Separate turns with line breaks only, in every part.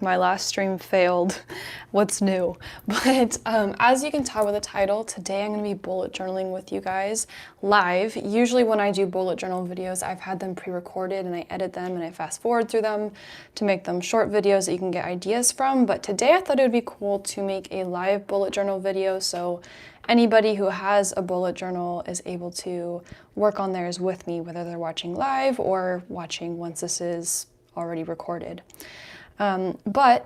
My last stream failed. What's new? But as you can tell with the title, today I'm going to be bullet journaling with you guys live. Usually when I do bullet journal videos, I've had them pre-recorded and I edit them and I fast forward through them to make them short videos that you can get ideas from. But today I thought it would be cool to make a live bullet journal video so anybody who has a bullet journal is able to work on theirs with me, whether they're watching live or watching once this is already recorded.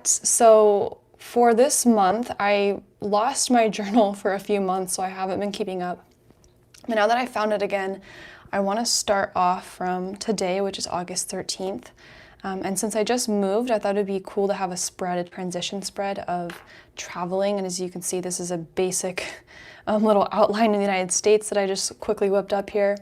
So for this month, I lost my journal for a few months, so I haven't been keeping up. But now that I found it again, I want to start off from today, which is August 13th. And since I just moved, I thought it'd be cool to have a spread, a transition spread of traveling. And as you can see, this is a basic little outline in the United States that I just quickly whipped up here.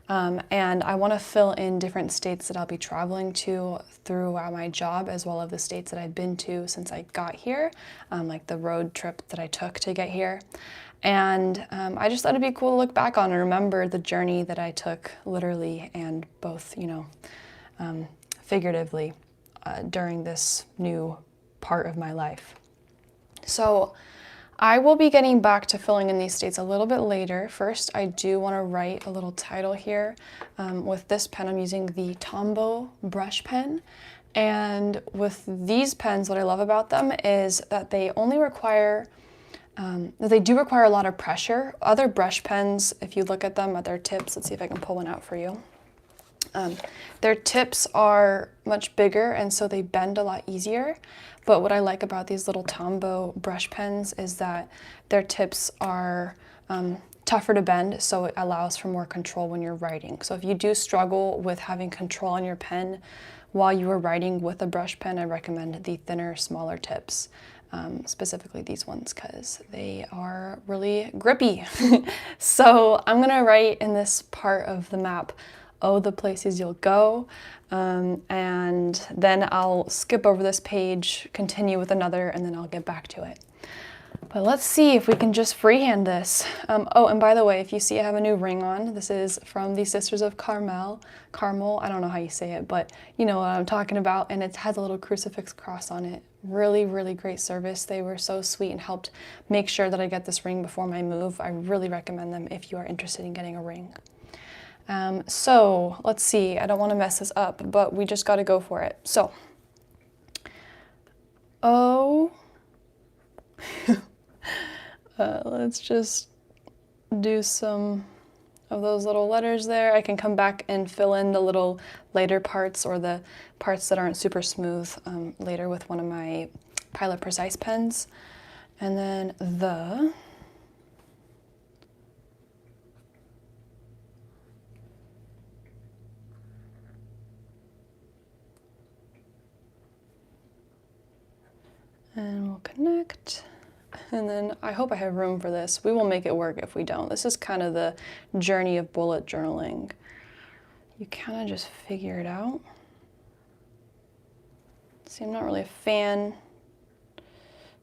And I want to fill in different states that I'll be traveling to throughout my job, as well as the states that I've been to since I got here, like the road trip that I took to get here. And I just thought it'd be cool to look back on and remember the journey that I took literally and both, figuratively during this new part of my life. So I will be getting back to filling in these states a little bit later. First, I do want to write a little title here. With this pen, I'm using the Tombow brush pen. And with these pens, what I love about them is that they only require, they do require a lot of pressure. Other brush pens, if you look at them at their tips, let's see if I can pull one out for you. Their tips are much bigger and so they bend a lot easier. But what I like about these little Tombow brush pens is that their tips are tougher to bend, so it allows for more control when you're writing. So if you do struggle with having control on your pen while you are writing with a brush pen, I recommend the thinner, smaller tips. Specifically these ones because they are really grippy. So I'm gonna write in this part of the map, the places you'll go, and then I'll skip over this page, continue with another, and then I'll get back to it. But let's see if we can just freehand this. And by the way, if you see I have a new ring on, this is from the Sisters of Carmel, I don't know how you say it, but you know what I'm talking about, and it has a little crucifix cross on it. Really, really great service. They were so sweet and helped make sure that I get this ring before my move. I really recommend them if you are interested in getting a ring. So let's see, I don't want to mess this up, but we just got to go for it. So, let's just do some of those little letters there. I can come back and fill in the little later parts or the parts that aren't super smooth later with one of my Pilot Precise pens. And then and we'll connect. And then I hope I have room for this. We will make it work if we don't. This is kind of the journey of bullet journaling. You kind of just figure it out. See, I'm not really a fan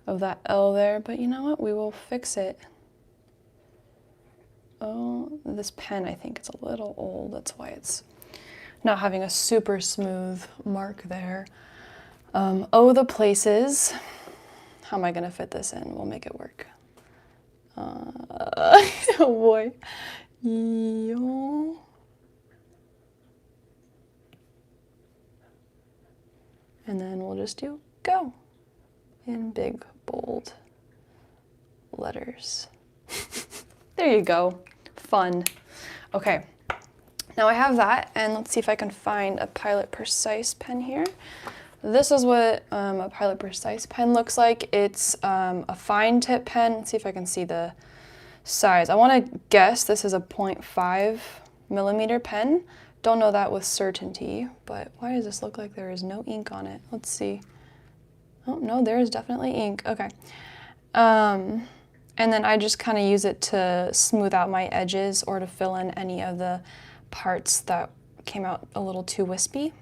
of that L there, but you know what? We will fix it. This pen, I think it's a little old. That's why it's not having a super smooth mark there. The places. How am I gonna fit this in? We'll make it work. Oh boy. Yo. And then we'll just do go in big, bold letters. There you go. Fun. Okay. Now I have that, and let's see if I can find a Pilot Precise pen here. This is what a Pilot Precise pen looks like. It's a fine tip pen. Let's see if I can see the size. I want to guess this is a 0.5 millimeter pen. Don't know that with certainty, but why does this look like there is no ink on it? Let's see. Oh, no, there is definitely ink. Okay. And then I just kind of use it to smooth out my edges or to fill in any of the parts that came out a little too wispy.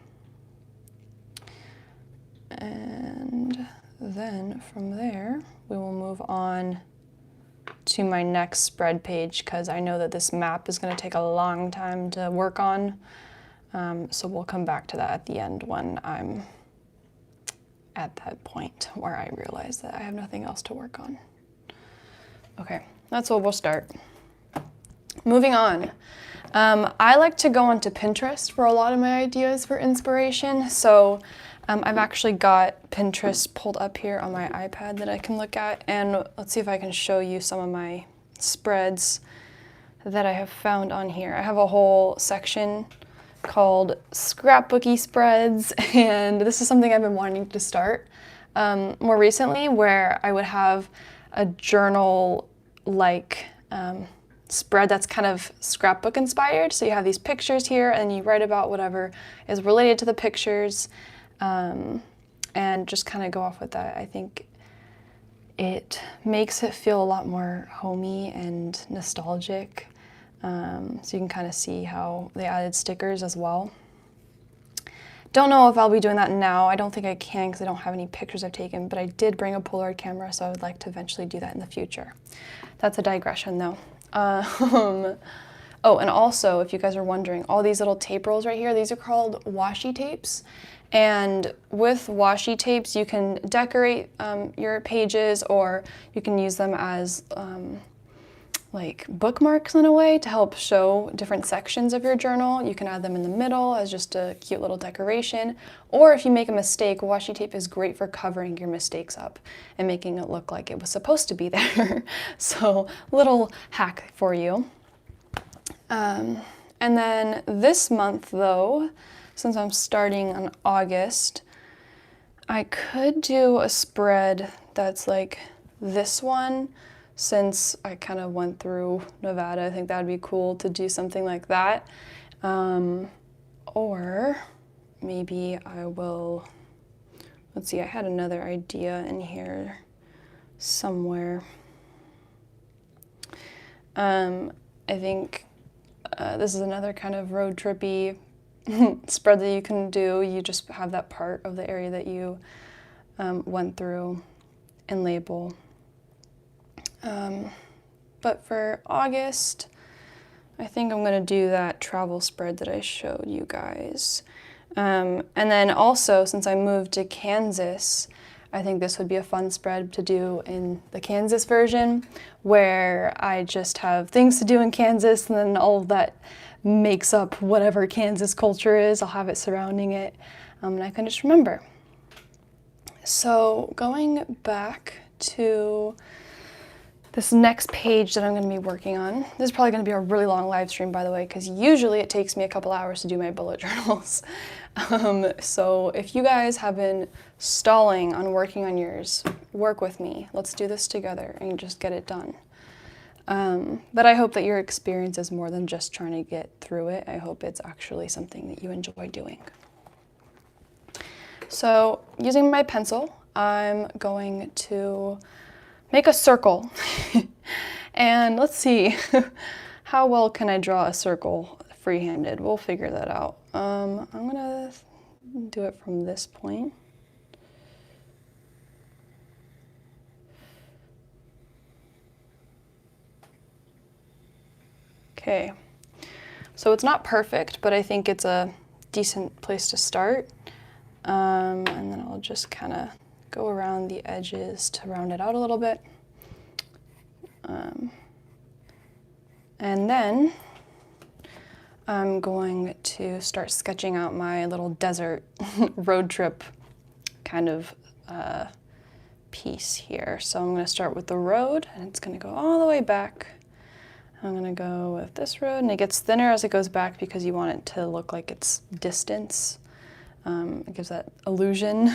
And then from there, we will move on to my next spread page because I know that this map is going to take a long time to work on. So we'll come back to that at the end when I'm at that point where I realize that I have nothing else to work on. Okay, that's where we'll start. Moving on. I like to go onto Pinterest for a lot of my ideas for inspiration. So I've actually got Pinterest pulled up here on my iPad that I can look at. And let's see if I can show you some of my spreads that I have found on here. I have a whole section called scrapbooky spreads, and this is something I've been wanting to start more recently, where I would have a journal like spread that's kind of scrapbook inspired. So you have these pictures here and you write about whatever is related to the pictures, and just kind of go off with that. I think it makes it feel a lot more homey and nostalgic. So you can kind of see how they added stickers as well. Don't know if I'll be doing that now. I don't think I can because I don't have any pictures I've taken, but I did bring a Polaroid camera, so I would like to eventually do that in the future. That's a digression though. Oh, and also, if you guys are wondering, all these little tape rolls right here, these are called washi tapes. And with washi tapes, you can decorate your pages, or you can use them as like bookmarks in a way to help show different sections of your journal. You can add them in the middle as just a cute little decoration. Or if you make a mistake, washi tape is great for covering your mistakes up and making it look like it was supposed to be there. So little hack for you. And then this month though, since I'm starting in August, I could do a spread that's like this one. Since I kind of went through Nevada, I think that'd be cool to do something like that. Or maybe I will, let's see, I had another idea in here somewhere. I think this is another kind of road trippy spread that you can do. You just have that part of the area that you went through and label. But for August, I think I'm gonna do that travel spread that I showed you guys. And then also, since I moved to Kansas, I think this would be a fun spread to do in the Kansas version, where I just have things to do in Kansas, and then all of that makes up whatever Kansas culture is. I'll have it surrounding it, and I can just remember. So going back to this next page that I'm going to be working on. This is probably going to be a really long live stream, by the way, because usually it takes me a couple hours to do my bullet journals. So if you guys have been stalling on working on yours, work with me. Let's do this together and just get it done. But I hope that your experience is more than just trying to get through it. I hope it's actually something that you enjoy doing. So using my pencil, I'm going to make a circle. And let's see, how well can I draw a circle free-handed? We'll figure that out. I'm gonna do it from this point. Okay, so it's not perfect, but I think it's a decent place to start. And then I'll just kind of go around the edges to round it out a little bit. And then I'm going to start sketching out my little desert road trip kind of piece here. So I'm going to start with the road, and it's going to go all the way back. I'm going to go with this road, and it gets thinner as it goes back because you want it to look like it's distance. It gives that illusion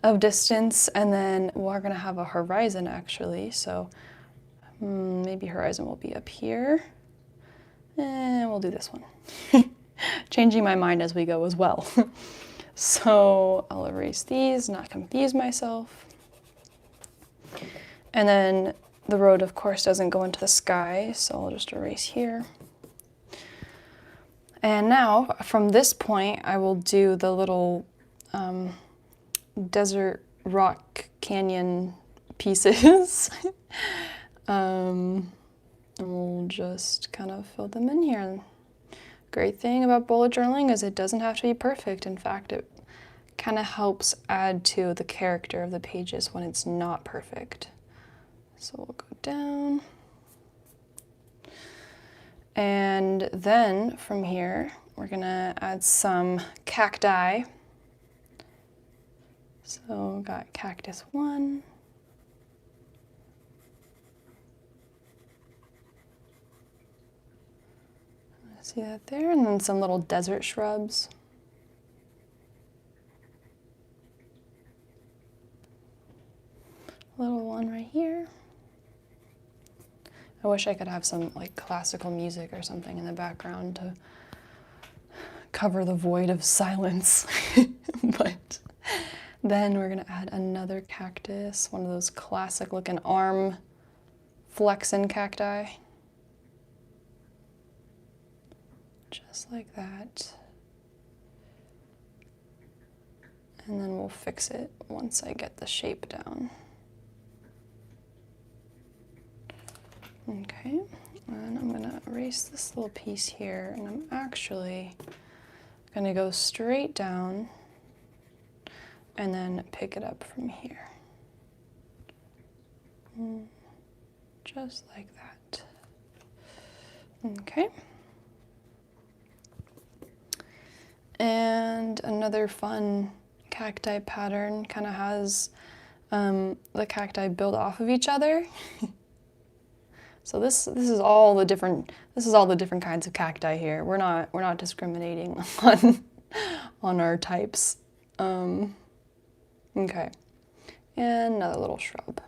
of distance. And then we're going to have a horizon actually. So maybe horizon will be up here. And we'll do this one. Changing my mind as we go as well. So I'll erase these, not confuse myself. And then the road, of course, doesn't go into the sky, so I'll just erase here. And now, from this point, I will do the little desert rock canyon pieces. And we'll just kind of fill them in here. Great thing about bullet journaling is it doesn't have to be perfect. In fact, it kind of helps add to the character of the pages when it's not perfect. So we'll go down. And then from here, we're gonna add some cacti. So got cactus 1. See that there? And then some little desert shrubs. Little one right here. I wish I could have some like classical music or something in the background to cover the void of silence. But then we're gonna add another cactus, one of those classic looking arm flexin cacti. Just like that. And then we'll fix it once I get the shape down. Okay, and I'm gonna erase this little piece here, and I'm actually gonna go straight down and then pick it up from here. Just like that. Okay. And another fun cacti pattern kind of has the cacti build off of each other. So this is all the different kinds of cacti here. We're not discriminating on our types. Okay, and another little shrub.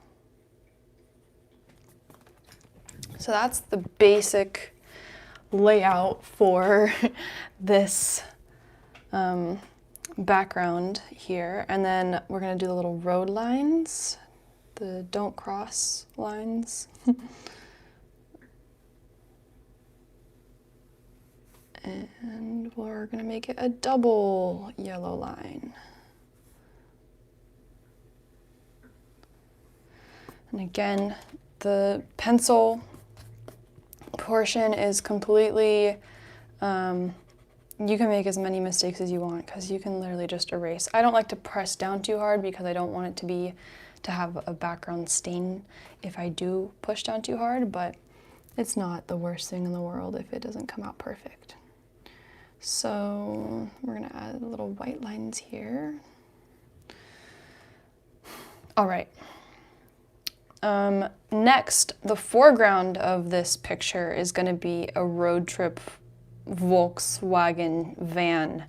So that's the basic layout for this background here, and then we're going to do the little road lines, the don't cross lines. And we're going to make it a double yellow line. And again, the pencil portion is completely, you can make as many mistakes as you want because you can literally just erase. I don't like to press down too hard because I don't want it to have a background stain if I do push down too hard, but it's not the worst thing in the world if it doesn't come out perfect. So we're gonna add little white lines here. All right. Next, the foreground of this picture is gonna be a road trip Volkswagen van.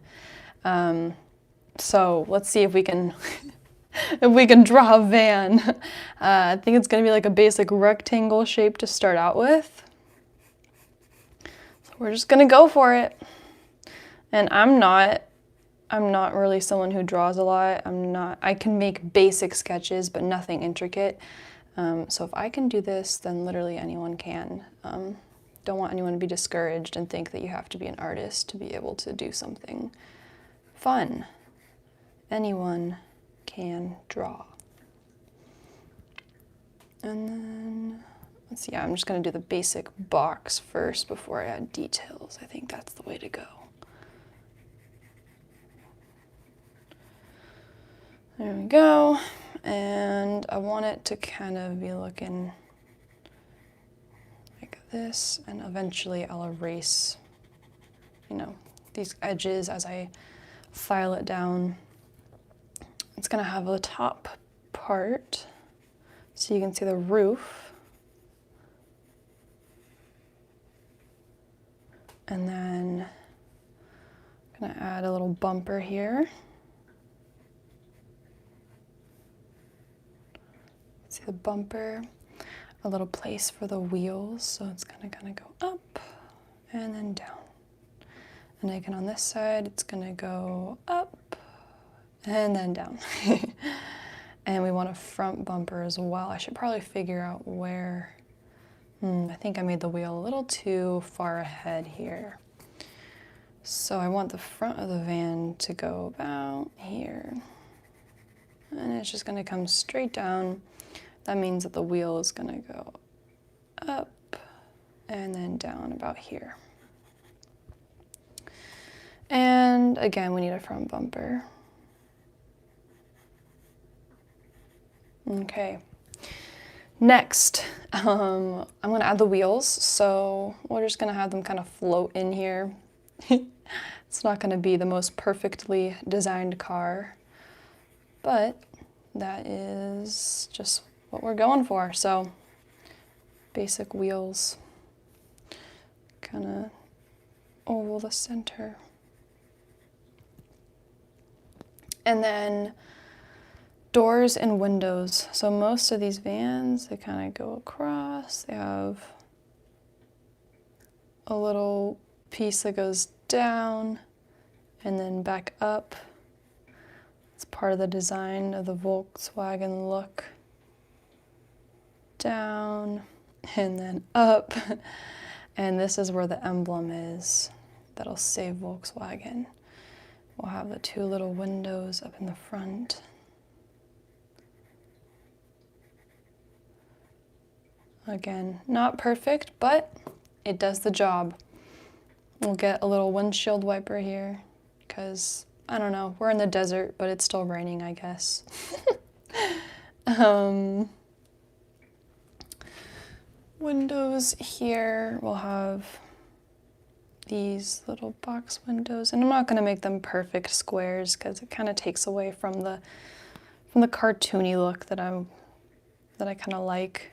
So let's see if we can if we can draw a van. I think it's gonna be like a basic rectangle shape to start out with. So we're just gonna go for it. And I'm not really someone who draws a lot. I can make basic sketches, but nothing intricate. So if I can do this, then literally anyone can. Don't want anyone to be discouraged and think that you have to be an artist to be able to do something fun. Anyone can draw. And then, let's see, I'm just gonna do the basic box first before I add details. I think that's the way to go. There we go, and I want it to kind of be looking like this, and eventually I'll erase, these edges as I file it down. It's gonna have a top part, so you can see the roof, and then I'm gonna add a little bumper here. See the bumper, a little place for the wheels, so it's gonna kind of go up and then down. And again on this side, it's gonna go up and then down. And we want a front bumper as well. I should probably figure out where, I think I made the wheel a little too far ahead here. So I want the front of the van to go about here. And it's just gonna come straight down. That means that the wheel is gonna go up and then down about here. And again, we need a front bumper. Okay. Next, I'm gonna add the wheels. So we're just gonna have them kind of float in here. It's not gonna be the most perfectly designed car, but that is just what we're going for. So basic wheels, kind of oval the center. And then doors and windows. So most of these vans, they kind of go across. They have a little piece that goes down and then back up. It's part of the design of the Volkswagen look. Down and then up. And this is where the emblem is that'll say Volkswagen. We'll have the two little windows up in the front. Again, not perfect, but it does the job. We'll get a little windshield wiper here because, I don't know, we're in the desert, but it's still raining, I guess. Windows here, we'll have these little box windows, and I'm not going to make them perfect squares because it kind of takes away from the cartoony look that I kind of like.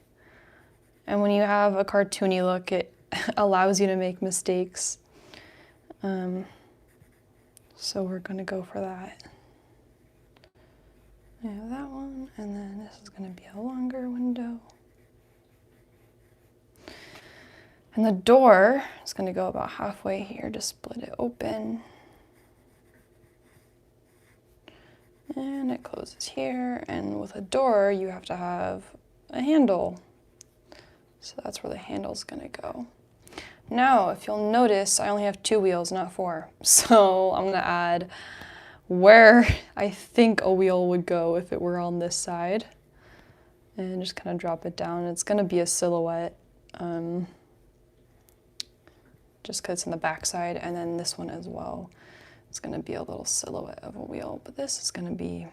And when you have a cartoony look, it allows you to make mistakes. So we're going to go for that. We have that one, and then this is going to be a longer window. And the door is going to go about halfway here to split it open. And it closes here, and with a door, you have to have a handle. So that's where the handle's gonna go. Now, if you'll notice, I only have 2 wheels, not 4. So I'm gonna add where I think a wheel would go if it were on this side. And just kind of drop it down. It's gonna be a silhouette, just because it's in the back side, and then this one as well. It's gonna be a little silhouette of a wheel, but this is gonna be,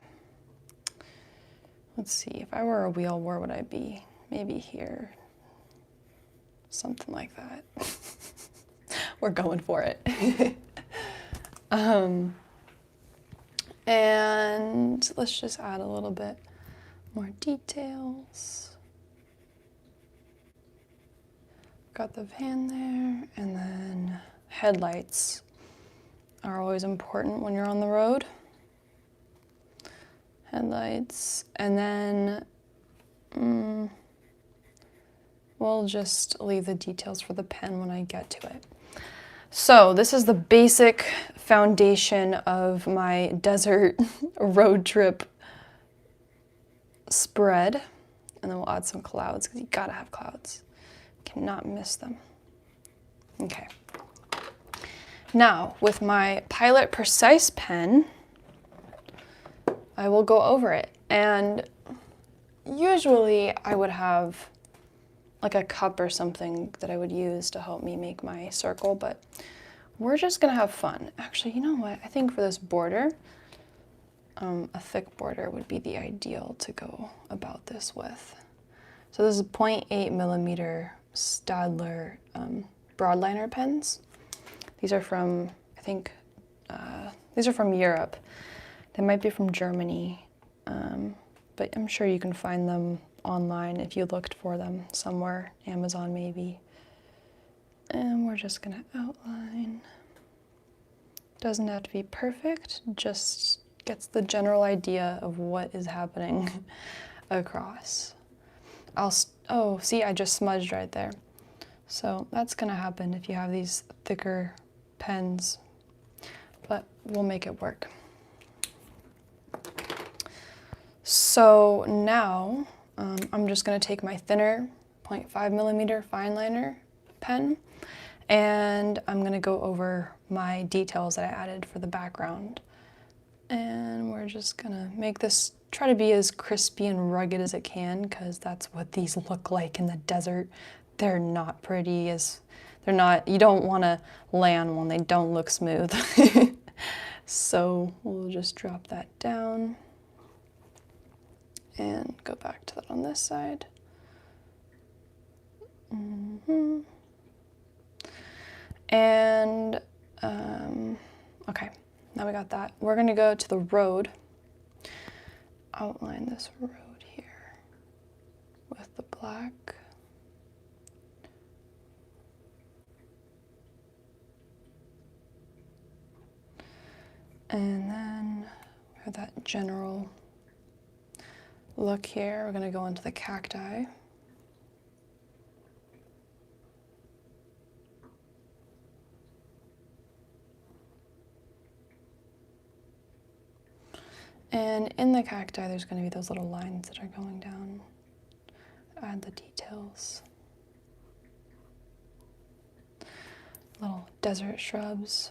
let's see, if I were a wheel, where would I be? Maybe here. Something like that. We're going for it. And let's just add a little bit more details. Got the van there, and then headlights are always important when you're on the road. Headlights, and then we'll just leave the details for the pen when I get to it. So this is the basic foundation of my desert road trip spread. And then we'll add some clouds because you gotta have clouds. Cannot miss them. Okay. Now, with my Pilot Precise pen, I will go over it. And usually I would have like a cup or something that I would use to help me make my circle, but we're just gonna have fun. Actually, you know what? I think for this border, a thick border would be the ideal to go about this with. So this is 0.8 millimeter Stadler broadliner pens. These are from, I think, these are from Europe. They might be from Germany, but I'm sure you can find them online if you looked for them somewhere, Amazon maybe. And we're just gonna outline. Doesn't have to be perfect, just gets the general idea of what is happening across. Oh, see, I just smudged right there. So that's gonna happen if you have these thicker pens, but we'll make it work. So now, I'm just gonna take my thinner 0.5 millimeter fine liner pen, and I'm gonna go over my details that I added for the background. And we're just gonna make this, try to be as crispy and rugged as it can, because that's what these look like in the desert. They're not pretty, you don't wanna lay on one, they don't look smooth. So we'll just drop that down. And go back to that on this side. And, okay, now we got that. We're gonna go to the road. Outline this road here with the black. And then we have that general look here. We're gonna go into the cacti. And in the cacti, there's going to be those little lines that are going down. Add the details. Little desert shrubs.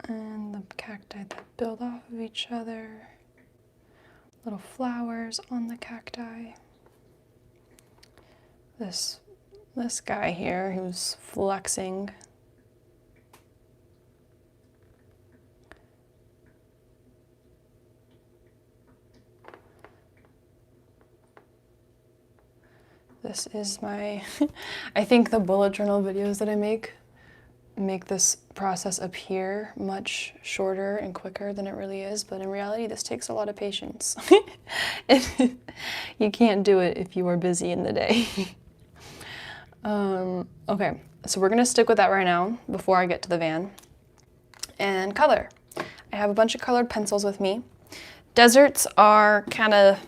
And the cacti that build off of each other. Little flowers on the cacti. This guy here who's flexing. This is my, I think the bullet journal videos that I make this process appear much shorter and quicker than it really is, but in reality this takes a lot of patience. You can't do it if you are busy in the day. Okay, so we're gonna stick with that right now before I get to the van. And color. I have a bunch of colored pencils with me. Deserts are kind of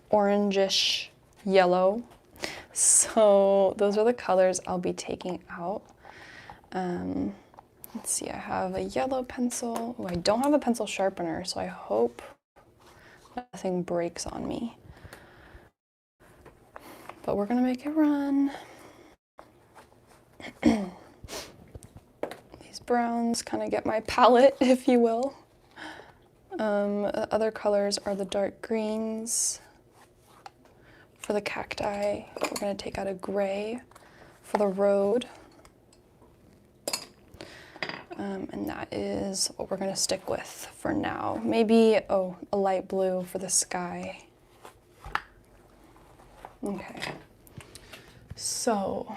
orangish yellow. So those are the colors I'll be taking out. Let's see, I have a yellow pencil. Oh, I don't have a pencil sharpener, so I hope nothing breaks on me. But we're gonna make it run. These browns kind of get my palette, if you will. The other colors are the dark greens. For the cacti, we're gonna take out a gray for the road. And that is what we're gonna stick with for now. Maybe, oh, a light blue for the sky. Okay, so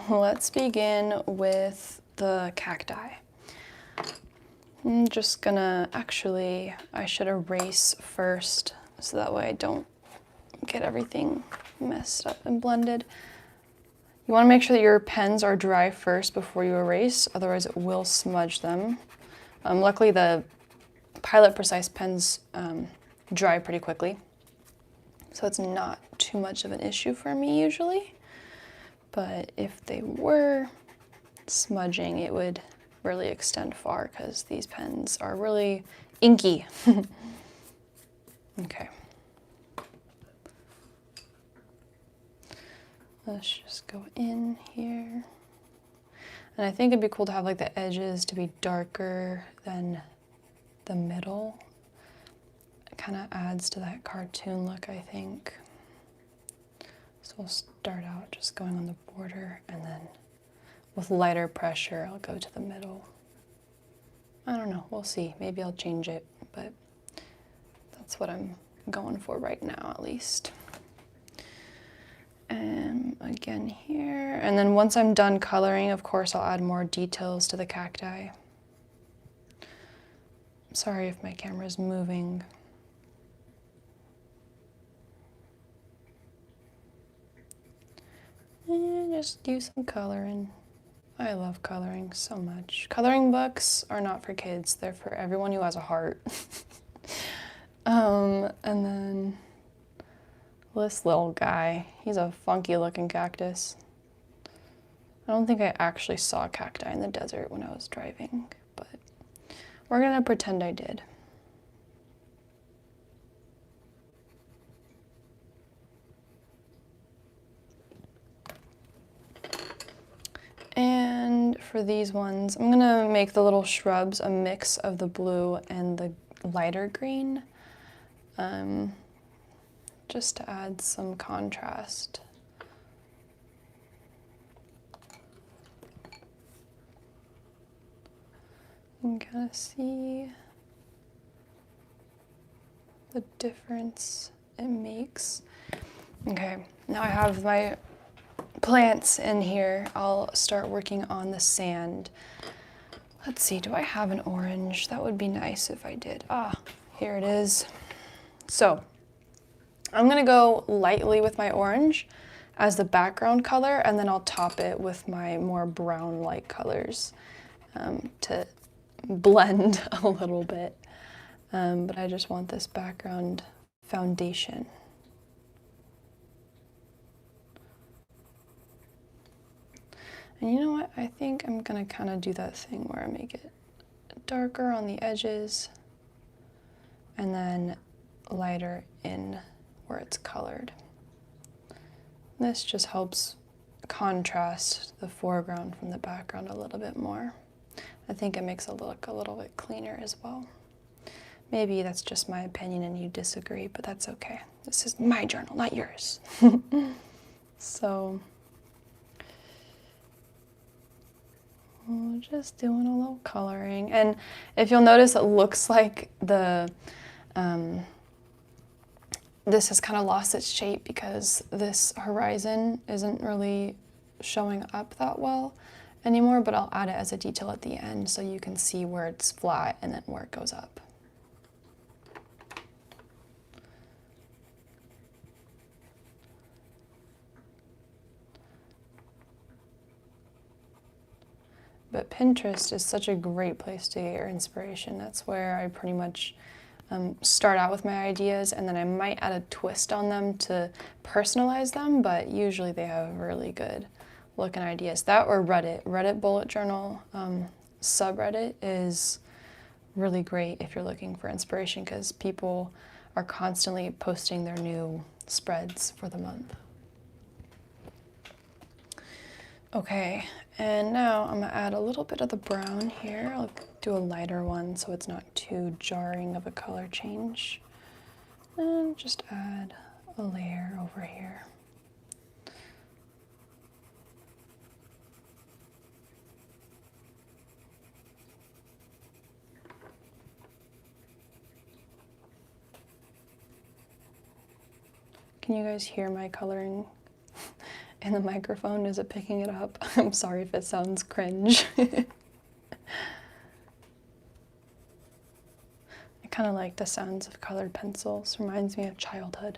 let's begin with the cacti. I'm just gonna, actually, I should erase first so that way I don't get everything messed up and blended. You wanna make sure that your pens are dry first before you erase, otherwise it will smudge them. Luckily the Pilot Precise pens dry pretty quickly, so it's not too much of an issue for me usually. But if they were smudging, it would really extend far because these pens are really inky. Okay. Let's just go in here. And I think it'd be cool to have like the edges to be darker than the middle. It kind of adds to that cartoon look, I think. So we'll start out just going on the border, and then with lighter pressure, I'll go to the middle. I don't know, we'll see. Maybe I'll change it, but that's what I'm going for right now, at least. And again here, and then once I'm done coloring, of course, I'll add more details to the cacti. Sorry if my camera's moving. And just do some coloring. I love coloring so much. Coloring books are not for kids, they're for everyone who has a heart. And then this little guy, he's a funky looking cactus. I don't think I actually saw cacti in the desert when I was driving, but we're gonna pretend I did. And for these ones, I'm gonna make the little shrubs a mix of the blue and the lighter green. just to add some contrast. You can kind of see the difference it makes. Okay, now I have my plants in here. I'll start working on the sand. Let's see, do I have an orange? That would be nice if I did. Ah, here it is. So I'm gonna go lightly with my orange as the background color, and then I'll top it with my more brown-like colors to blend a little bit. But I just want this background foundation. And you know what? I think I'm gonna kind of do that thing where I make it darker on the edges and then lighter in where it's colored. This just helps contrast the foreground from the background a little bit more. I think it makes it look a little bit cleaner as well. Maybe that's just my opinion and you disagree, but that's okay. This is my journal, not yours. So, we're just doing a little coloring. And if you'll notice, it looks like the this has kind of lost its shape because this horizon isn't really showing up that well anymore, but I'll add it as a detail at the end so you can see where it's flat and then where it goes up. But Pinterest is such a great place to get your inspiration. That's where I pretty much start out with my ideas, and then I might add a twist on them to personalize them, but usually they have really good looking ideas. That or Reddit. Reddit bullet journal subreddit is really great if you're looking for inspiration because people are constantly posting their new spreads for the month. Okay, and now I'm gonna add a little bit of the brown here. I'll do a lighter one so it's not too jarring of a color change. And just add a layer over here. Can you guys hear my coloring in the microphone? Is it picking it up? I'm sorry if it sounds cringe. I kind of like the sounds of colored pencils. Reminds me of childhood.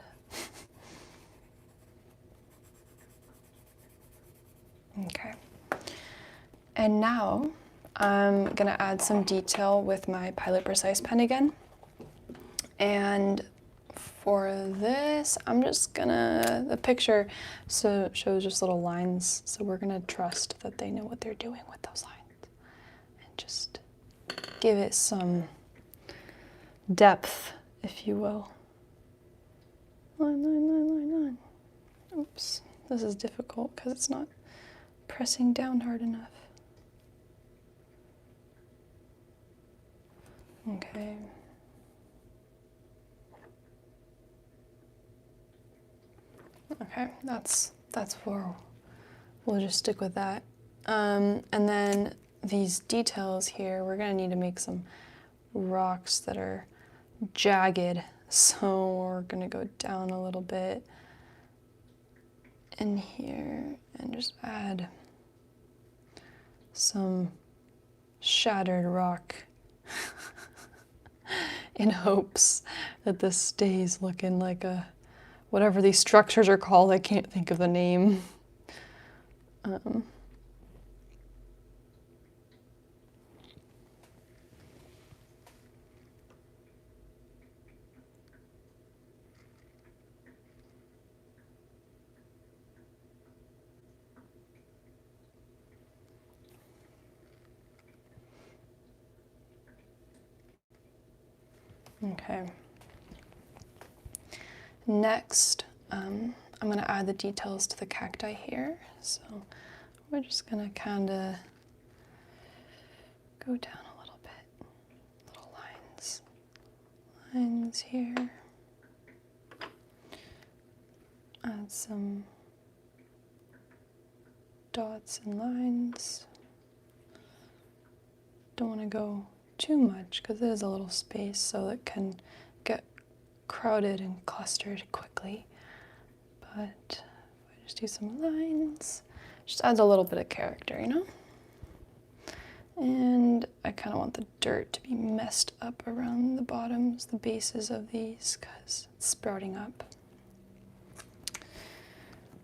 Okay. And now I'm gonna add some detail with my Pilot Precise pen again. And for this, I'm just gonna, the picture shows just little lines, so we're gonna trust that they know what they're doing with those lines. And just give it some depth, if you will. Line, line, line, line, line. Oops, this is difficult because it's not pressing down hard enough. Okay. Okay, that's where we'll just stick with that. And then these details here, we're gonna need to make some rocks that are jagged. So we're gonna go down a little bit in here and just add some shattered rock in hopes that this stays looking like a, whatever these structures are called, I can't think of the name. Okay. Next, I'm gonna add the details to the cacti here. So we're just gonna kinda go down a little bit. Little lines here. add some dots and lines. Don't want to go too much because it is a little space, so it can get crowded and clustered quickly. But if I just do some lines, just adds a little bit of character, you know? And I kind of want the dirt to be messed up around the bottoms, the bases of these, because it's sprouting up.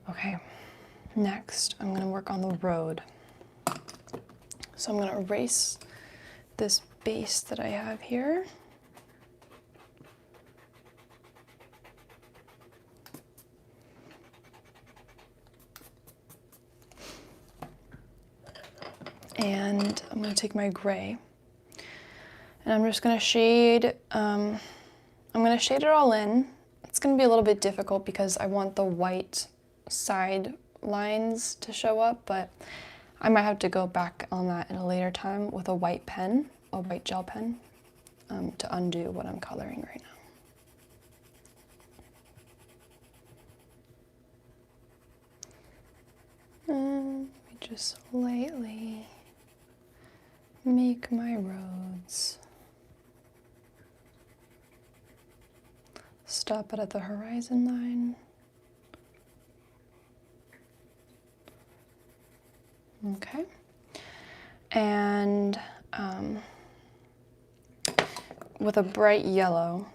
Okay, next I'm going to work on the road. So I'm going to erase this base that I have here. And I'm going to take my gray and I'm just going to shade, I'm going to shade it all in. It's going to be a little bit difficult because I want the white side lines to show up, but I might have to go back on that in a later time with a white pen, a white gel pen, to undo what I'm coloring right now. And just lightly make my roads. Stop it at the horizon line. Okay. And with a bright yellow,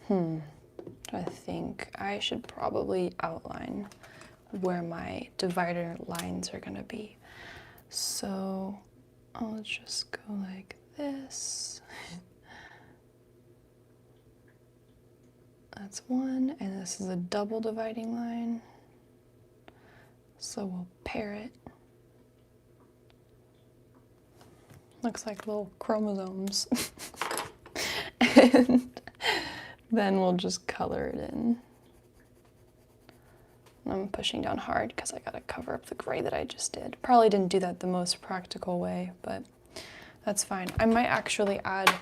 I think I should probably outline where my divider lines are going to be. So I'll just go like this. That's one, and this is a double dividing line. So we'll pair it. Looks like little chromosomes. And then we'll just color it in. I'm pushing down hard because I gotta cover up the gray that I just did. Probably didn't do that the most practical way, but that's fine. I might actually add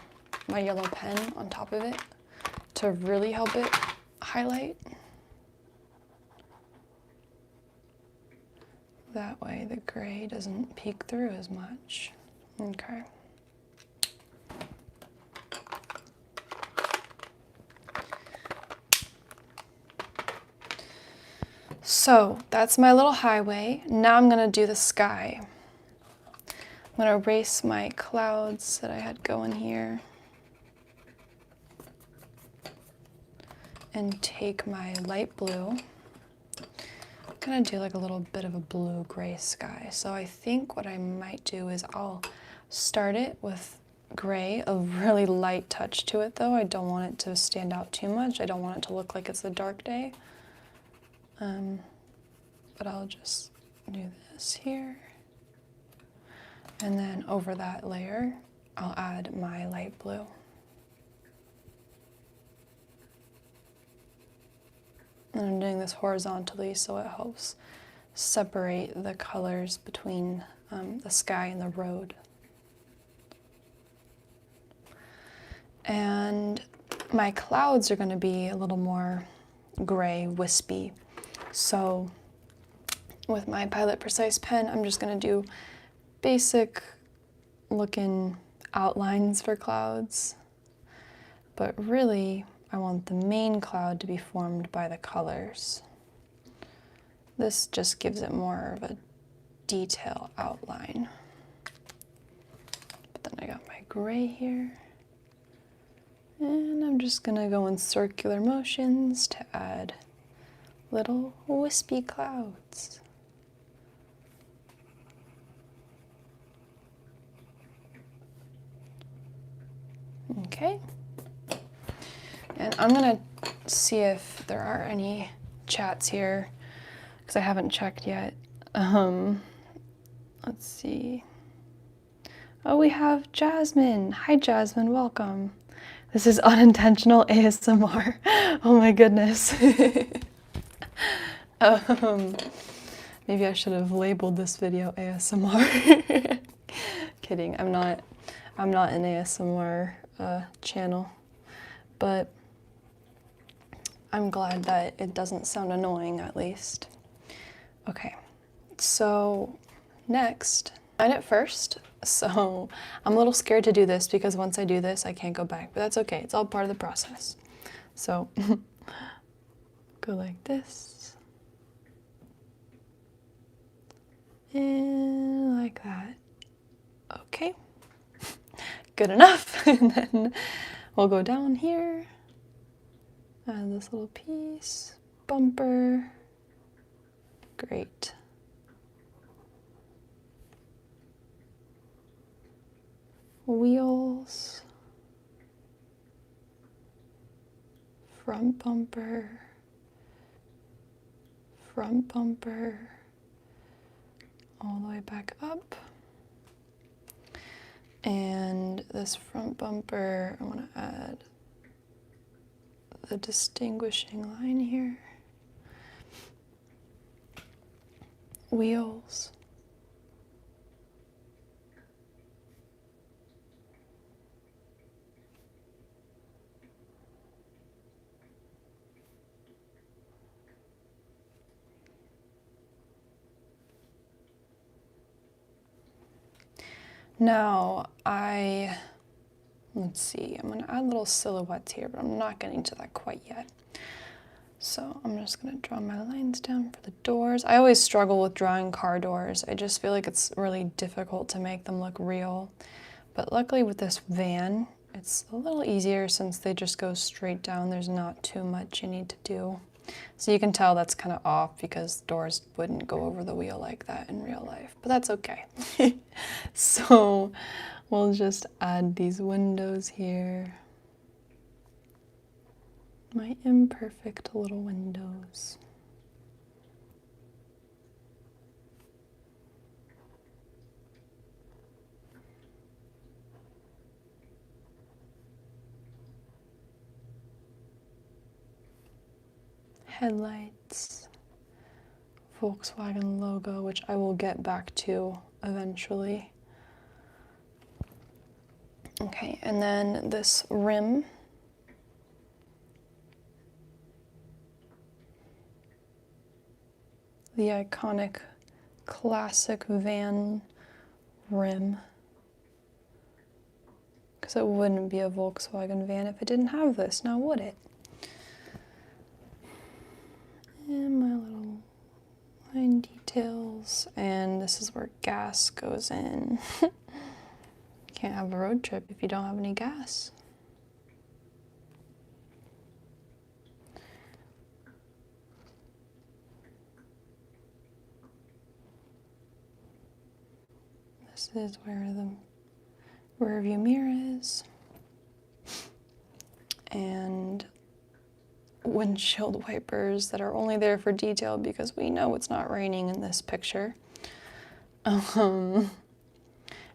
my yellow pen on top of it to really help it highlight. That way the gray doesn't peek through as much. Okay. So that's my little highway. Now I'm gonna do the sky. I'm gonna erase my clouds that I had going here and take my light blue. I'm gonna do like a little bit of a blue-gray sky. So I think what I might do is I'll start it with gray, a really light touch to it though. I don't want it to stand out too much. I don't want it to look like it's a dark day. But I'll just do this here. And then over that layer, I'll add my light blue. And I'm doing this horizontally so it helps separate the colors between the sky and the road. And my clouds are going to be a little more gray, wispy. So with my Pilot Precise pen, I'm just going to do basic looking outlines for clouds. But really, I want the main cloud to be formed by the colors. This just gives it more of a detail outline. But then I got my gray here. And I'm just gonna go in circular motions to add little wispy clouds. Okay. And I'm gonna see if there are any chats here, because I haven't checked yet. Let's see. Oh, we have Jasmine. Hi, Jasmine, welcome. This is unintentional ASMR. Oh my goodness. Maybe I should have labeled this video ASMR. Kidding, I'm not an ASMR channel, but I'm glad that it doesn't sound annoying, at least. Okay, so next, I did it first, so I'm a little scared to do this because once I do this, I can't go back, but that's okay. It's all part of the process. So go like this, and like that. Okay, good enough. And then we'll go down here, add this little piece, bumper, great. Wheels, front bumper, all the way back up. And this front bumper, I want to add the distinguishing line here. Wheels. Now, let's see, I'm gonna add little silhouettes here, but I'm not getting to that quite yet. So I'm just gonna draw my lines down for the doors. I always struggle with drawing car doors. I just feel like it's really difficult to make them look real. But luckily with this van, it's a little easier since they just go straight down. There's not too much you need to do. So you can tell that's kind of off because doors wouldn't go over the wheel like that in real life, but that's okay. So we'll just add these windows here. My imperfect little windows. Headlights, Volkswagen logo, which I will get back to eventually. Okay, and then this rim. The iconic classic van rim. Because it wouldn't be a Volkswagen van if it didn't have this, now would it? And my little line details, and this is where gas goes in. Can't have a road trip if you don't have any gas. This is where the rear view mirror is. And windshield wipers that are only there for detail because we know it's not raining in this picture. And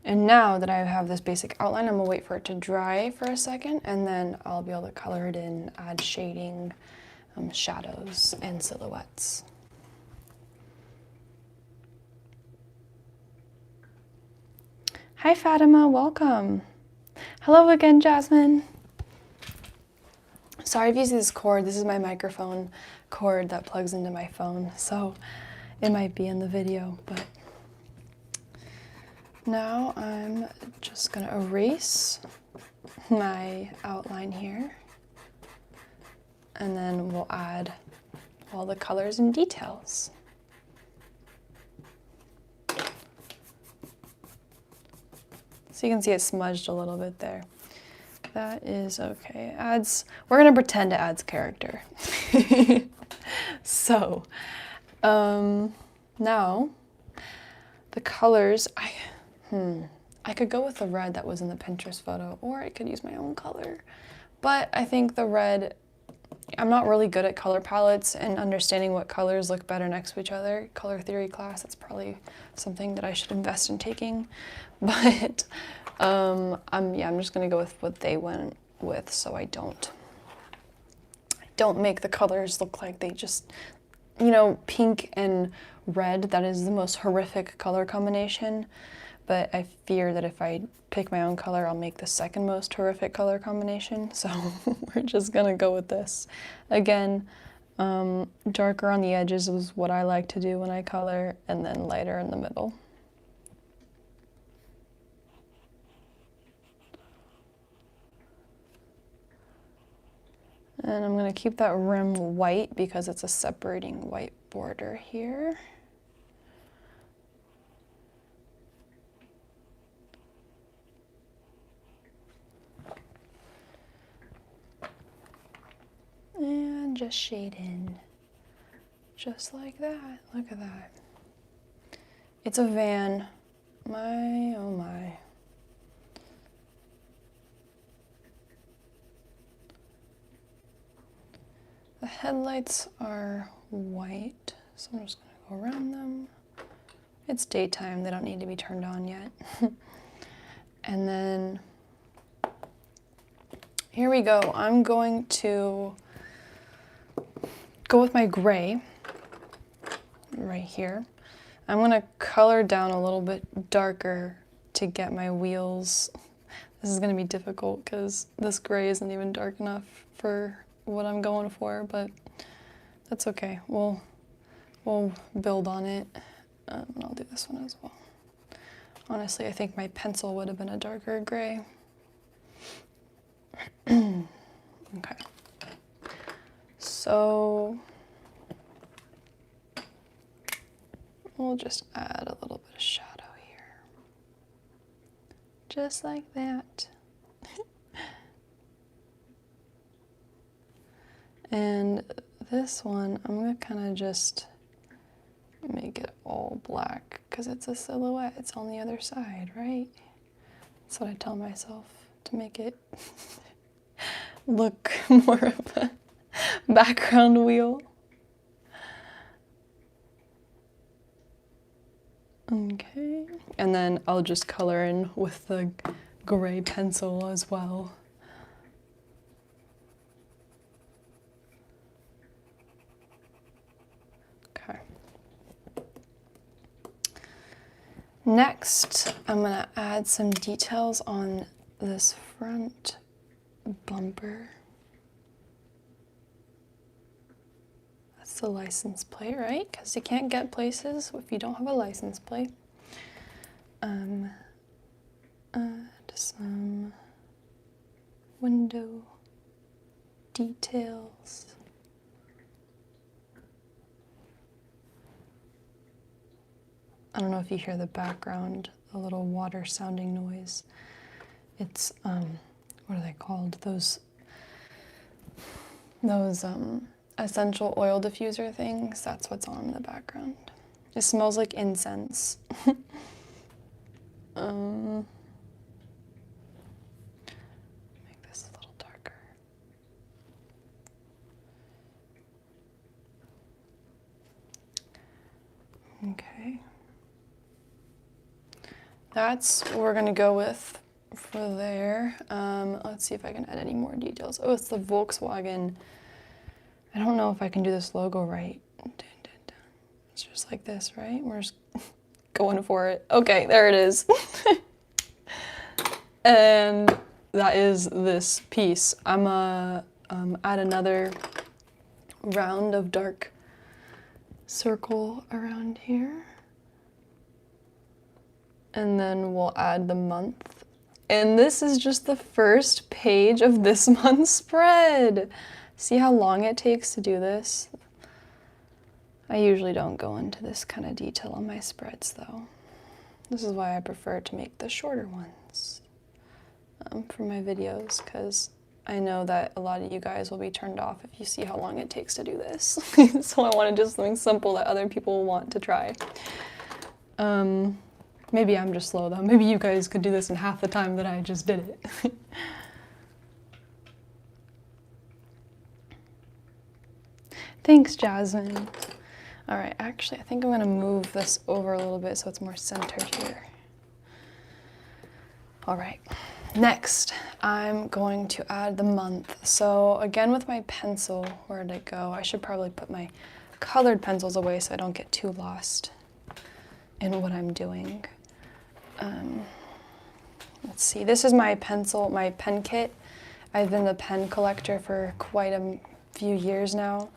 now that I have this basic outline, I'm gonna wait for it to dry for a second, and then I'll be able to color it in, add shading, shadows, and silhouettes. Hi Fatima, welcome. Hello again, Jasmine. Sorry if you see this cord, this is my microphone cord that plugs into my phone, so it might be in the video, but now I'm just gonna erase my outline here, and then we'll add all the colors and details. So you can see it smudged a little bit there. That is okay. We're gonna pretend it adds character. So, now the colors, I could go with the red that was in the Pinterest photo, or I could use my own color. But I think the red, I'm not really good at color palettes and understanding what colors look better next to each other. Color theory class, that's probably something that I should invest in taking. But I'm just gonna go with what they went with, so I don't make the colors look like they just, pink and red, that is the most horrific color combination. but I fear that if I pick my own color, I'll make the second most horrific color combination. So we're just gonna go with this. Again, darker on the edges is what I like to do when I color, and then lighter in the middle. And I'm going to keep that rim white because it's a separating white border here. And just shade in, just like that. Look at that. It's a van. My, oh my. The headlights are white, so I'm just going to go around them. It's daytime, they don't need to be turned on yet. And then, here we go. I'm going to go with my gray right here. I'm going to color down a little bit darker to get my wheels. This is going to be difficult because this gray isn't even dark enough for what I'm going for, but that's okay. We'll build on it. And I'll do this one as well. Honestly, I think my pencil would have been a darker gray. Okay. So we'll just add a little bit of shadow here. Just like that. And this one, I'm gonna kind of just make it all black because it's a silhouette. It's on the other side, right? That's what I tell myself, to make it look more of a background wheel. Okay, and then I'll just color in with the gray pencil as well. Next, I'm going to add some details on this front bumper. That's the license plate, right? Because you can't get places if you don't have a license plate. Add some window details. I don't know if you hear the background, a little water sounding noise. It's, what are they called? Those essential oil diffuser things. That's what's on in the background. It smells like incense. Make this a little darker. Okay. That's what we're gonna go with for there. Let's see if I can add any more details. Oh, it's the Volkswagen. I don't know if I can do this logo right. It's just like this, right? We're just going for it. Okay, there it is. And that is this piece. I'm gonna add another round of dark circle around here. And then we'll add the month. And this is just the first page of this month's spread. See how long it takes to do this? I usually don't go into this kind of detail on my spreads though. This is why I prefer to make the shorter ones for my videos, because I know that a lot of you guys will be turned off if you see how long it takes to do this. So I want to do something simple that other people will want to try. Maybe I'm just slow though. Maybe you guys could do this in half the time that I just did it. Thanks, Jasmine. All right, actually, I think I'm gonna move this over a little bit so it's more centered here. All right, next, I'm going to add the month. So again, with my pencil, where did it go? I should probably put my colored pencils away so I don't get too lost in what I'm doing. let's see, this is my pen kit. I've been a pen collector for quite a few years now.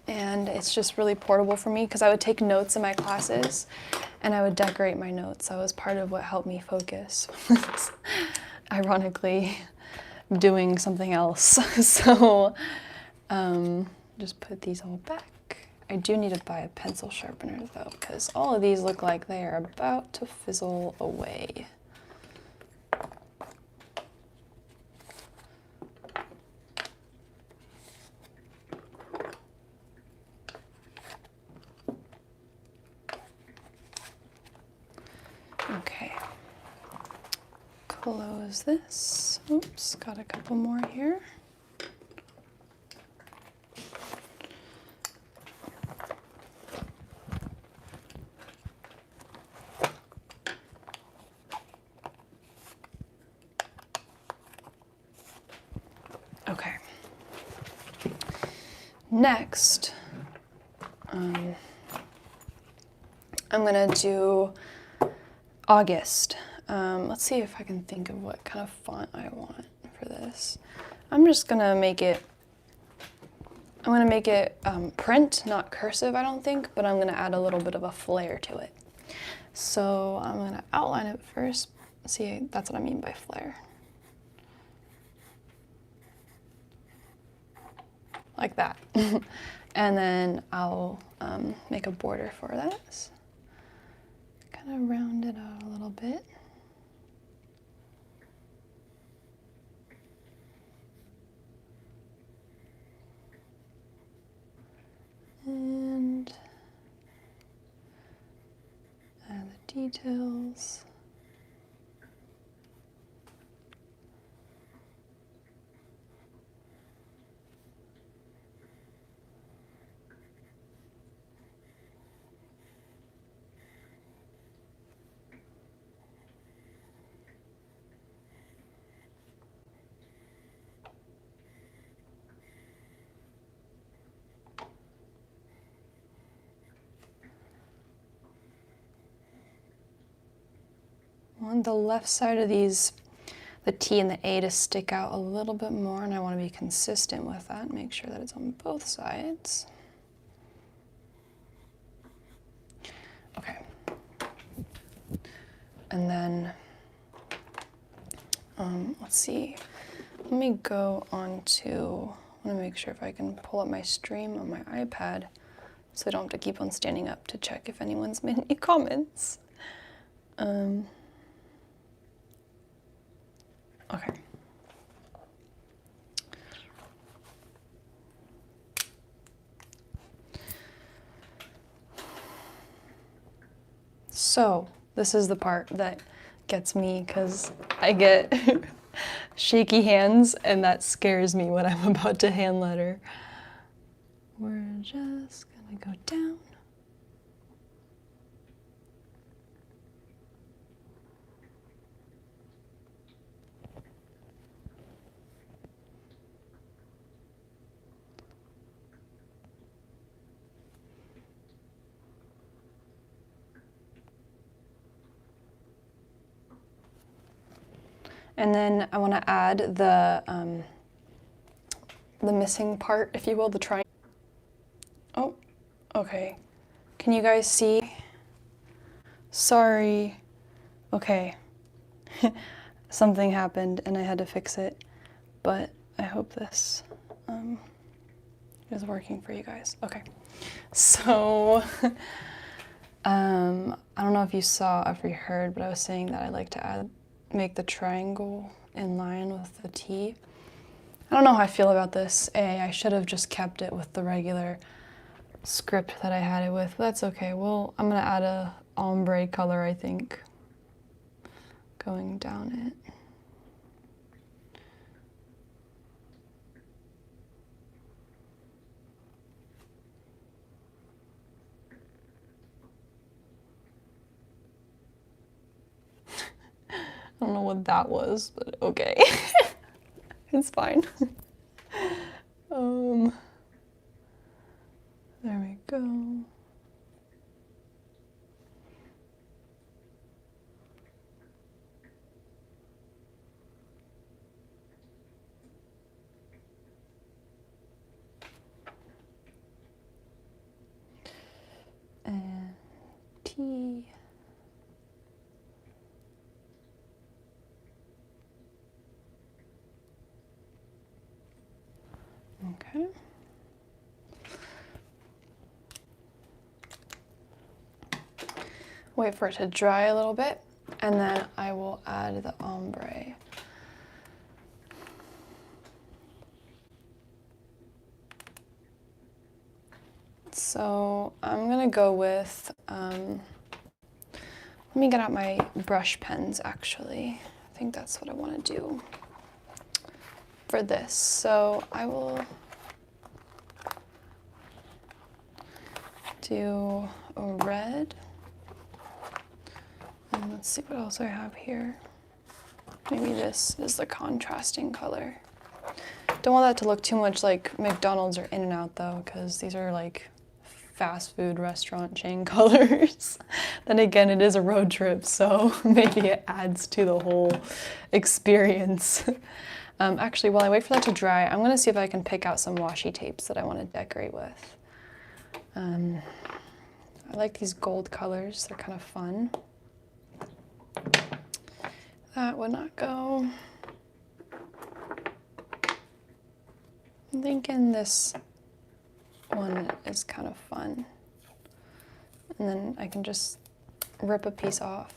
And it's just really portable for me because I would take notes in my classes and I would decorate my notes. That was part of what helped me focus. Ironically, doing something else. So just put these all back. I do need to buy a pencil sharpener though, because all of these look like they are about to fizzle away. Okay, close this. Oops, got a couple more here. Okay. Next, I'm gonna do August. Let's see if I can think of what kind of font I want for this. I'm gonna make it print, not cursive, I don't think, but I'm gonna add a little bit of a flair to it. So I'm gonna outline it first. See, that's what I mean by flair. Like that. And then I'll make a border for that. Kind of round it out a little bit. And add the details. I want the left side of these, the T and the A, to stick out a little bit more, and I want to be consistent with that. Make sure that it's on both sides. Okay. And then, let's see. Let me go on to, I want to make sure if I can pull up my stream on my iPad so I don't have to keep on standing up to check if anyone's made any comments. Okay. So this is the part that gets me because I get shaky hands and that scares me when I'm about to hand letter. We're just gonna go down. And then I want to add the missing part, if you will, the triangle. Oh, okay. Can you guys see? Sorry. Okay. Something happened and I had to fix it, but I hope this is working for you guys. Okay. So, I don't know if you saw, if you heard, but I was saying that I like to make the triangle in line with the T. I don't know how I feel about this. I should have just kept it with the regular script that I had it with, but that's okay. Well, I'm gonna add a ombre color, I think, going down it. I don't know what that was, but okay. It's fine. There we go. Okay. Wait for it to dry a little bit, and then I will add the ombre. So I'm gonna go with, let me get out my brush pens actually. I think that's what I wanna do for this. So I will do a red. And let's see what else I have here. Maybe this is the contrasting color. Don't want that to look too much like McDonald's or In-N-Out though, because these are like fast food restaurant chain colors. Then again, it is a road trip, so maybe it adds to the whole experience. Actually, while I wait for that to dry, I'm gonna see if I can pick out some washi tapes that I want to decorate with. I like these gold colors, they're kind of fun. That would not go. I'm thinking this one is kind of fun. And then I can just rip a piece off.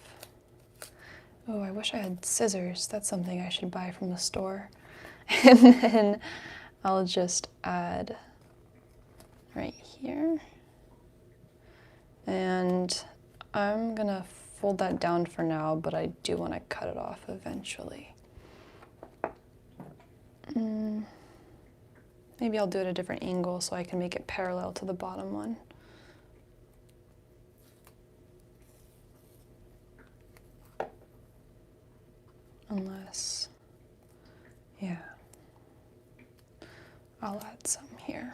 Oh, I wish I had scissors. That's something I should buy from the store. And then I'll just add right here. And I'm gonna fold that down for now, but I do want to cut it off eventually. Maybe I'll do it at a different angle so I can make it parallel to the bottom one. Unless, yeah, I'll add some here.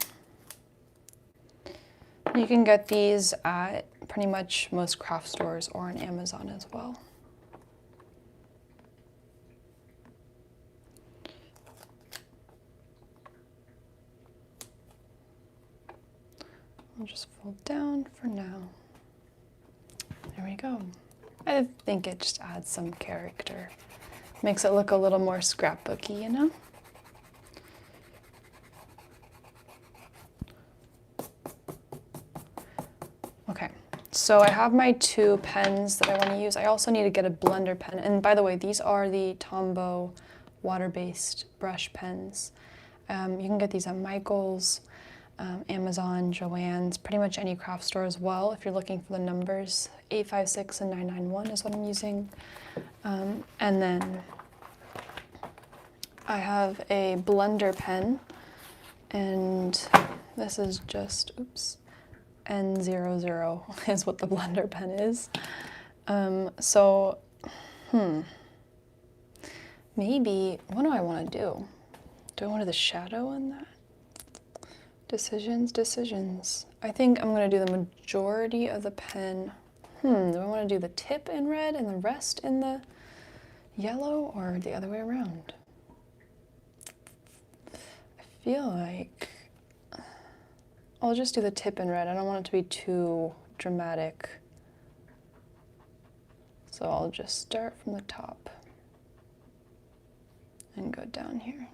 You can get these at pretty much most craft stores or on Amazon as well. I'll just fold down for now. There we go. I think it just adds some character. Makes it look a little more scrapbooky, you know? Okay, so I have my two pens that I want to use. I also need to get a blender pen. And by the way, these are the Tombow water-based brush pens. You can get these at Michael's, Amazon, Joann's, pretty much any craft store as well. If you're looking for the numbers, 856 and 991 is what I'm using. And then I have a blender pen, and this is just, oops, N00 is what the blender pen is. Maybe, what do I want to do? Do I want to do the shadow in that? Decisions. I think I'm going to do the majority of the pen. Do I want to do the tip in red and the rest in the yellow, or the other way around? I feel like I'll just do the tip in red. I don't want it to be too dramatic. So I'll just start from the top and go down here.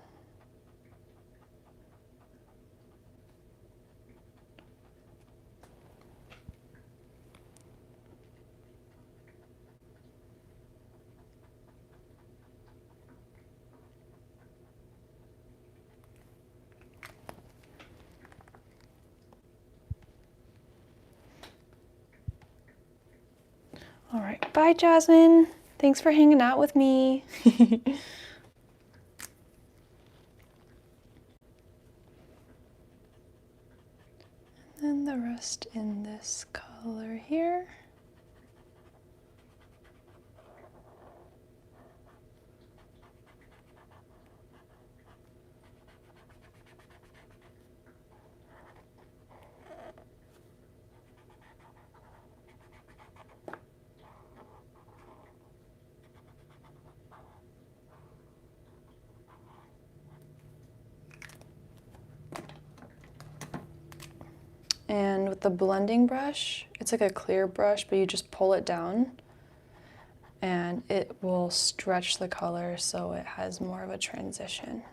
All right, bye Jasmine. Thanks for hanging out with me. And then the rest in this color here. And with the blending brush, it's like a clear brush, but you just pull it down and it will stretch the color so it has more of a transition.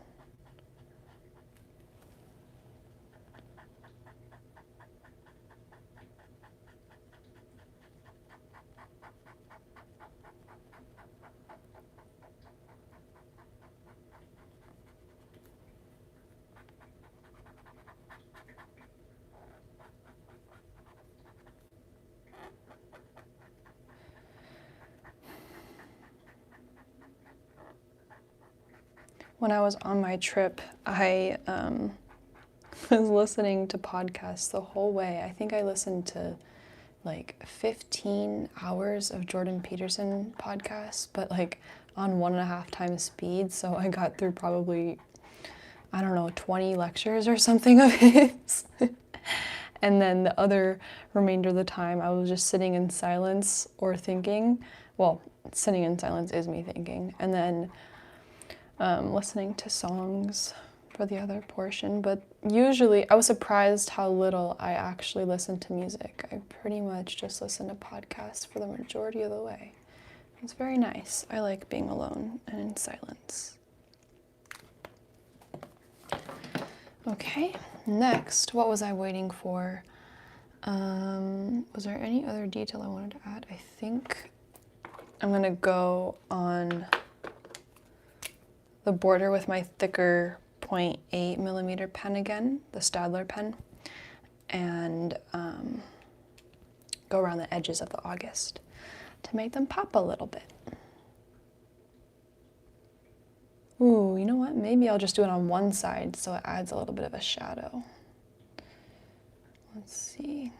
when I was on my trip, I was listening to podcasts the whole way. I think I listened to like 15 hours of Jordan Peterson podcasts, but like on 1.5 times speed. So I got through probably, I don't know, 20 lectures or something of his. And then the other remainder of the time, I was just sitting in silence or thinking. Well, sitting in silence is me thinking. And then listening to songs for the other portion. But usually, I was surprised how little I actually listen to music. I pretty much just listen to podcasts for the majority of the way. It's very nice. I like being alone and in silence. Okay, next, what was I waiting for? Was there any other detail I wanted to add? I think I'm gonna go on the border with my thicker 0.8 millimeter pen again, the Staedtler pen, and go around the edges of the August to make them pop a little bit. Ooh, you know what? Maybe I'll just do it on one side so it adds a little bit of a shadow. Let's see.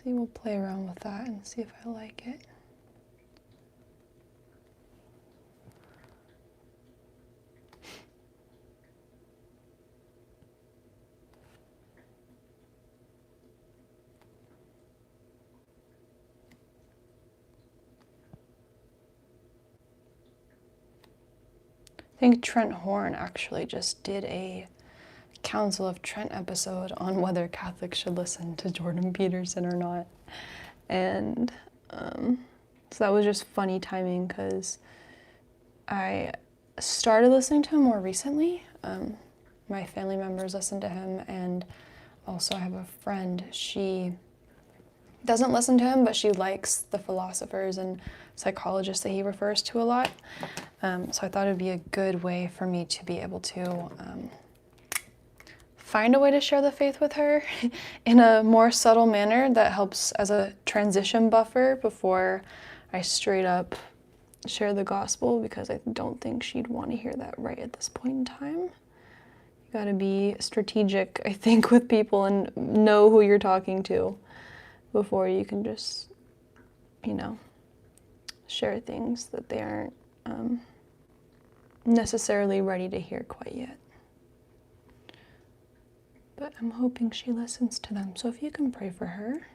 We'll play around with that and see if I like it. I think Trent Horn actually just did a Council of Trent episode on whether Catholics should listen to Jordan Peterson or not. And so that was just funny timing because I started listening to him more recently. My family members listen to him, and also I have a friend, she doesn't listen to him, but she likes the philosophers and psychologists that he refers to a lot. So I thought it would be a good way for me to be able to find a way to share the faith with her in a more subtle manner that helps as a transition buffer before I straight up share the gospel, because I don't think she'd want to hear that right at this point in time. You gotta be strategic, I think, with people and know who you're talking to before you can just, you know, share things that they aren't necessarily ready to hear quite yet. But I'm hoping she listens to them. So if you can pray for her.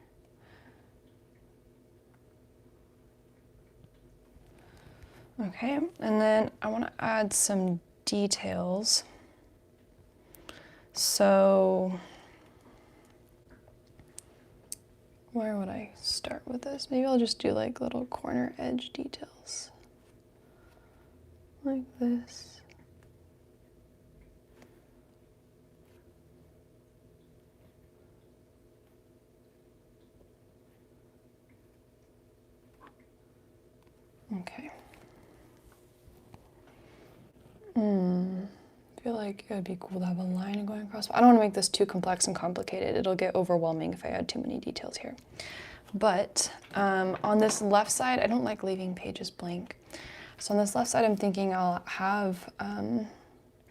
Okay, and then I want to add some details. So where would I start with this? Maybe I'll just do like little corner edge details. Like this. Okay. I feel like it would be cool to have a line going across. I don't want to make this too complex and complicated. It'll get overwhelming if I add too many details here. But on this left side, I don't like leaving pages blank. So on this left side, I'm thinking I'll have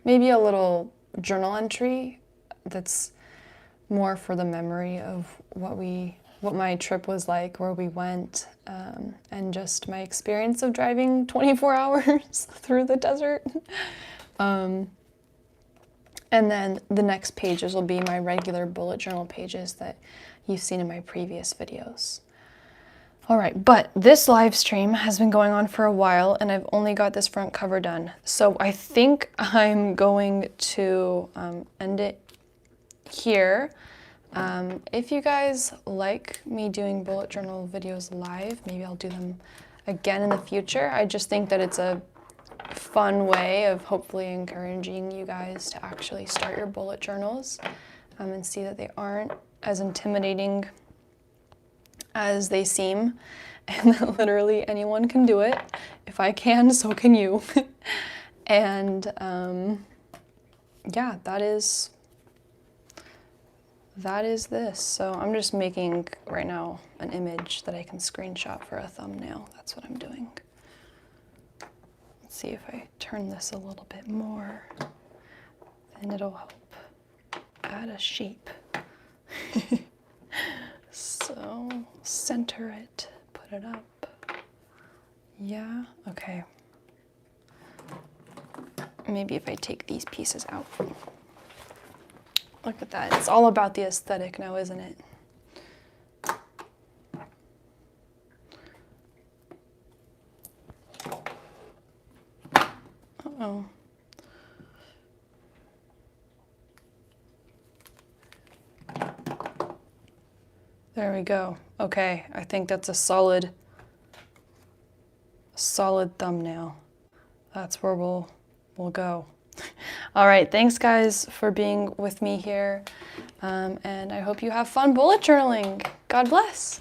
maybe a little journal entry that's more for the memory of what my trip was like, where we went, and just my experience of driving 24 hours through the desert. And then the next pages will be my regular bullet journal pages that you've seen in my previous videos. All right, but this live stream has been going on for a while and I've only got this front cover done. So I think I'm going to end it here. If you guys like me doing bullet journal videos live, maybe I'll do them again in the future. I just think that it's a fun way of hopefully encouraging you guys to actually start your bullet journals and see that they aren't as intimidating as they seem, and that literally anyone can do it. If I can, so can you. And yeah, that is that is this. So I'm just making right now an image that I can screenshot for a thumbnail. That's what I'm doing. Let's see if I turn this a little bit more, then it'll help add a shape. So center it, put it up. Yeah, okay. Maybe if I take these pieces out. Look at that. It's all about the aesthetic now, isn't it? Uh-oh. There we go. Okay, I think that's a solid thumbnail. That's where we'll go. All right, thanks guys for being with me here. And I hope you have fun bullet journaling. God bless.